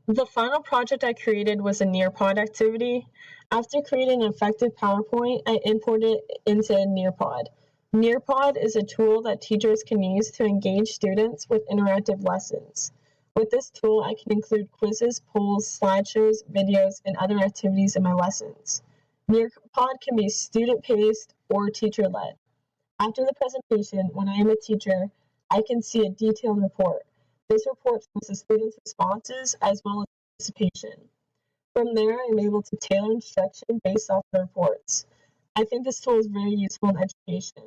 The final project I created was a Nearpod activity. After creating an effective PowerPoint, I imported it into Nearpod. Nearpod is a tool that teachers can use to engage students with interactive lessons. With this tool, I can include quizzes, polls, slideshows, videos, and other activities in my lessons. Nearpod can be student-paced or teacher-led. After the presentation, when I am a teacher, I can see a detailed report. This report shows the students' responses as well as participation. From there, I'm able to tailor instruction based off the reports. I think this tool is very useful in education.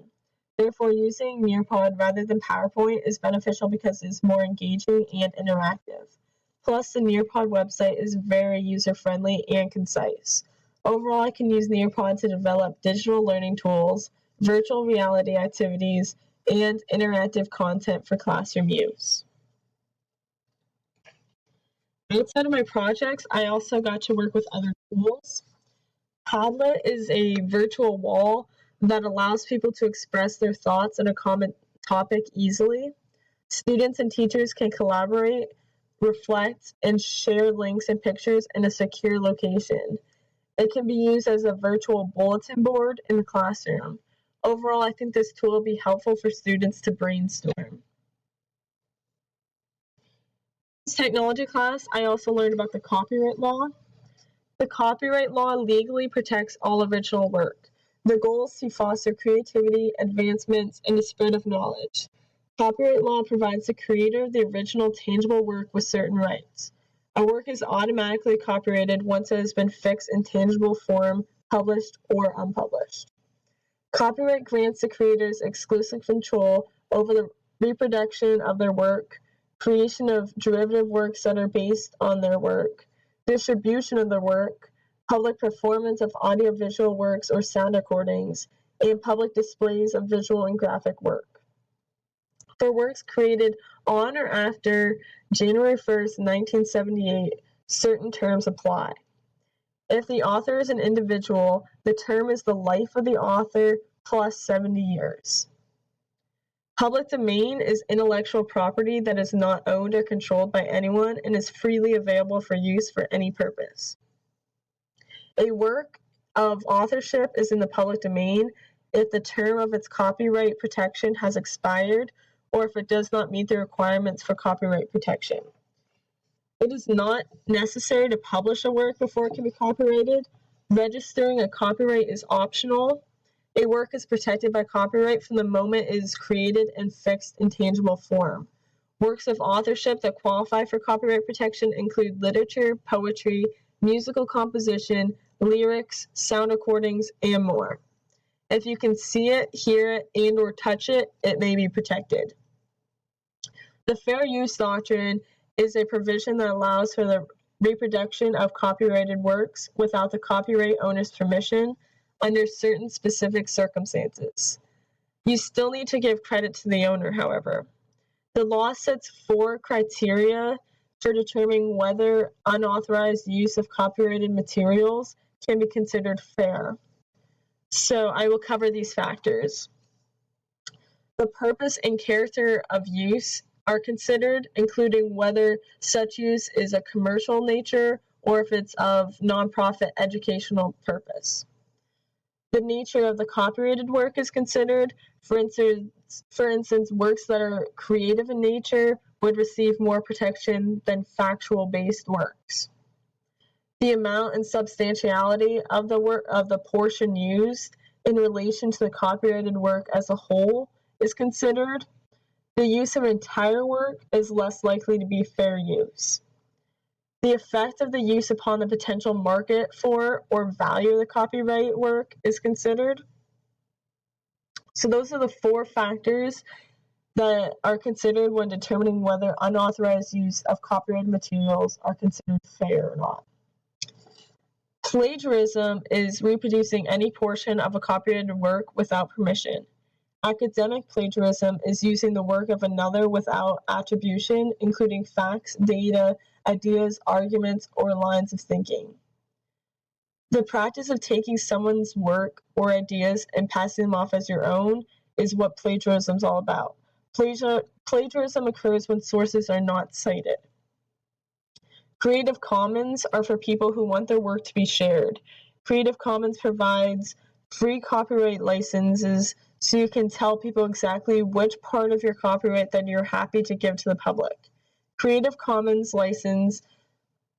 Therefore, using Nearpod rather than PowerPoint is beneficial because it is more engaging and interactive. Plus, the Nearpod website is very user-friendly and concise. Overall, I can use Nearpod to develop digital learning tools, virtual reality activities, and interactive content for classroom use. Outside of my projects, I also got to work with other tools. Padlet is a virtual wall that allows people to express their thoughts on a common topic easily. Students and teachers can collaborate, reflect, and share links and pictures in a secure location. It can be used as a virtual bulletin board in the classroom. Overall, I think this tool will be helpful for students to brainstorm. In this technology class, I also learned about the copyright law. The copyright law legally protects all original work. The goal is to foster creativity, advancements, and the spread of knowledge. Copyright law provides the creator of the original tangible work with certain rights. A work is automatically copyrighted once it has been fixed in tangible form, published or unpublished. Copyright grants the creators exclusive control over the reproduction of their work, creation of derivative works that are based on their work, distribution of their work, public performance of audiovisual works or sound recordings, and public displays of visual and graphic work. For works created on or after January 1st, 1978, certain terms apply. If the author is an individual, the term is the life of the author plus 70 years. Public domain is intellectual property that is not owned or controlled by anyone and is freely available for use for any purpose. A work of authorship is in the public domain if the term of its copyright protection has expired or if it does not meet the requirements for copyright protection. It is not necessary to publish a work before it can be copyrighted. Registering a copyright is optional. A work is protected by copyright from the moment it is created and fixed in tangible form. Works of authorship that qualify for copyright protection include literature, poetry, musical composition, lyrics, sound recordings, and more. If you can see it, hear it, and or touch it, it may be protected. The fair use doctrine is a provision that allows for the reproduction of copyrighted works without the copyright owner's permission under certain specific circumstances. You still need to give credit to the owner, however. The law sets 4 criteria for determining whether unauthorized use of copyrighted materials can be considered fair. So I will cover these factors. The purpose and character of use are considered, including whether such use is a commercial nature or if it's of nonprofit educational purpose. The nature of the copyrighted work is considered. For instance, works that are creative in nature would receive more protection than factual-based works. The amount and substantiality of the portion used in relation to the copyrighted work as a whole is considered. The use of entire work is less likely to be fair use. The effect of the use upon the potential market for or value of the copyright work is considered. So those are the 4 factors that are considered when determining whether unauthorized use of copyrighted materials are considered fair or not. Plagiarism is reproducing any portion of a copyrighted work without permission. Academic plagiarism is using the work of another without attribution, including facts, data, ideas, arguments, or lines of thinking. The practice of taking someone's work or ideas and passing them off as your own is what plagiarism is all about. Plagiarism occurs when sources are not cited. Creative Commons are for people who want their work to be shared. Creative Commons provides free copyright licenses so you can tell people exactly which part of your copyright that you're happy to give to the public. Creative Commons license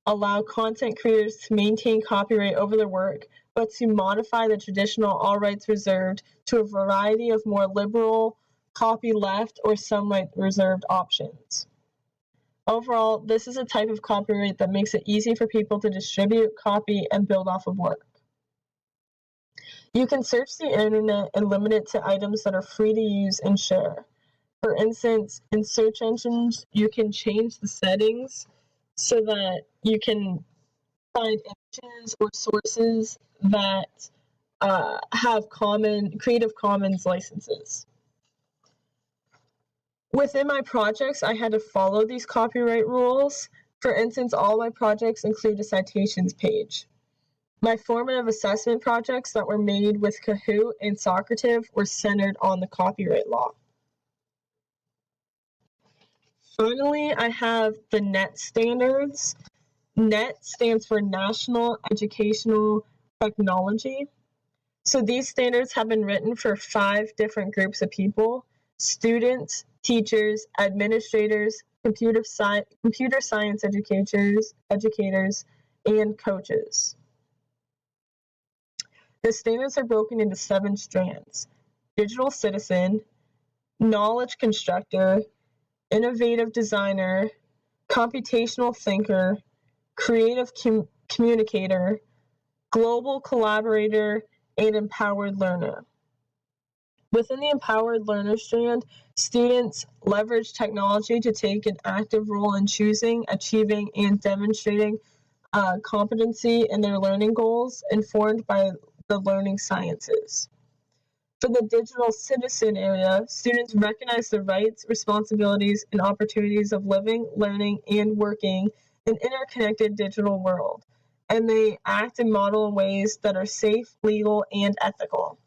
allow content creators to maintain copyright over their work, but to modify the traditional all rights reserved to a variety of more liberal, copyleft, or some right reserved options. Overall, this is a type of copyright that makes it easy for people to distribute, copy, and build off of work. You can search the internet and limit it to items that are free to use and share. For instance, in search engines, you can change the settings so that you can find images or sources that have Creative Commons licenses. Within my projects, I had to follow these copyright rules. For instance, all my projects include a citations page. My formative assessment projects that were made with Kahoot and Socrative were centered on the copyright law. Finally, I have the NET standards. NET stands for National Educational Technology. So these standards have been written for 5 different groups of people: students, teachers, administrators, computer science educators, and coaches. The standards are broken into 7 strands: digital citizen, knowledge constructor, innovative designer, computational thinker, creative communicator, global collaborator, and empowered learner. Within the empowered learner strand, students leverage technology to take an active role in choosing, achieving, and demonstrating competency in their learning goals, informed by the learning sciences. For the digital citizen area, students recognize the rights, responsibilities, and opportunities of living, learning, and working in an interconnected digital world, and they act and model in ways that are safe, legal, and ethical.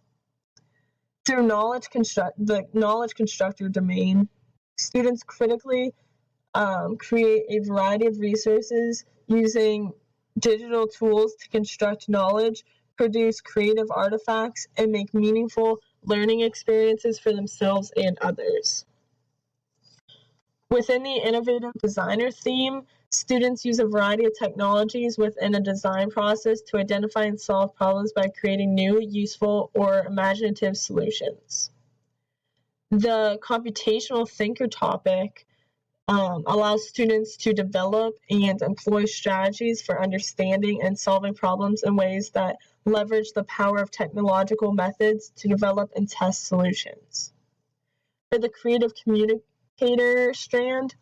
Through the knowledge constructor domain, students critically create a variety of resources using digital tools to construct knowledge, produce creative artifacts, and make meaningful learning experiences for themselves and others. Within the innovative designer theme, students use a variety of technologies within a design process to identify and solve problems by creating new, useful, or imaginative solutions. The computational thinker topic allows students to develop and employ strategies for understanding and solving problems in ways that leverage the power of technological methods to develop and test solutions. For the creative communicator strand,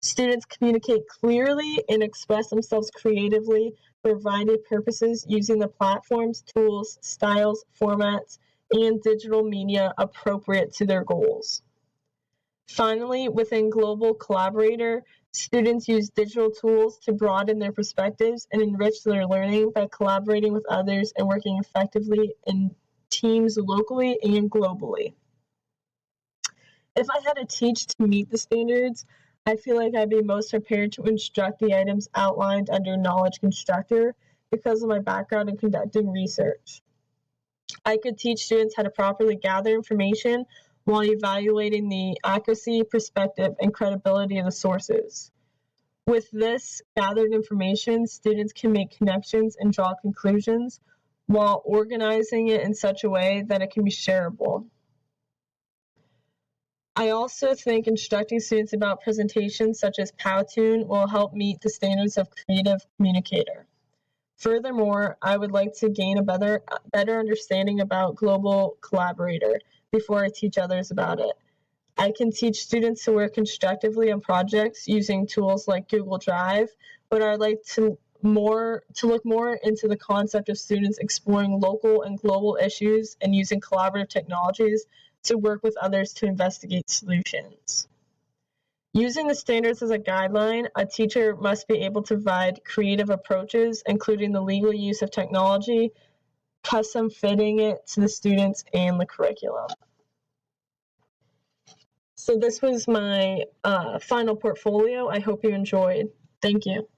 students communicate clearly and express themselves creatively for a variety of purposes using the platforms, tools, styles, formats, and digital media appropriate to their goals. Finally, within Global Collaborator, students use digital tools to broaden their perspectives and enrich their learning by collaborating with others and working effectively in teams locally and globally. If I had to teach to meet the standards, I feel like I'd be most prepared to instruct the items outlined under Knowledge Constructor because of my background in conducting research. I could teach students how to properly gather information while evaluating the accuracy, perspective, and credibility of the sources. With this gathered information, students can make connections and draw conclusions while organizing it in such a way that it can be shareable. I also think instructing students about presentations such as Powtoon will help meet the standards of creative communicator. Furthermore, I would like to gain a better understanding about Global Collaborator before I teach others about it. I can teach students to work constructively on projects using tools like Google Drive, but I'd like to look more into the concept of students exploring local and global issues and using collaborative technologies to work with others to investigate solutions. Using the standards as a guideline, a teacher must be able to provide creative approaches, including the legal use of technology, custom fitting it to the students and the curriculum. So this was my final portfolio. I hope you enjoyed. Thank you.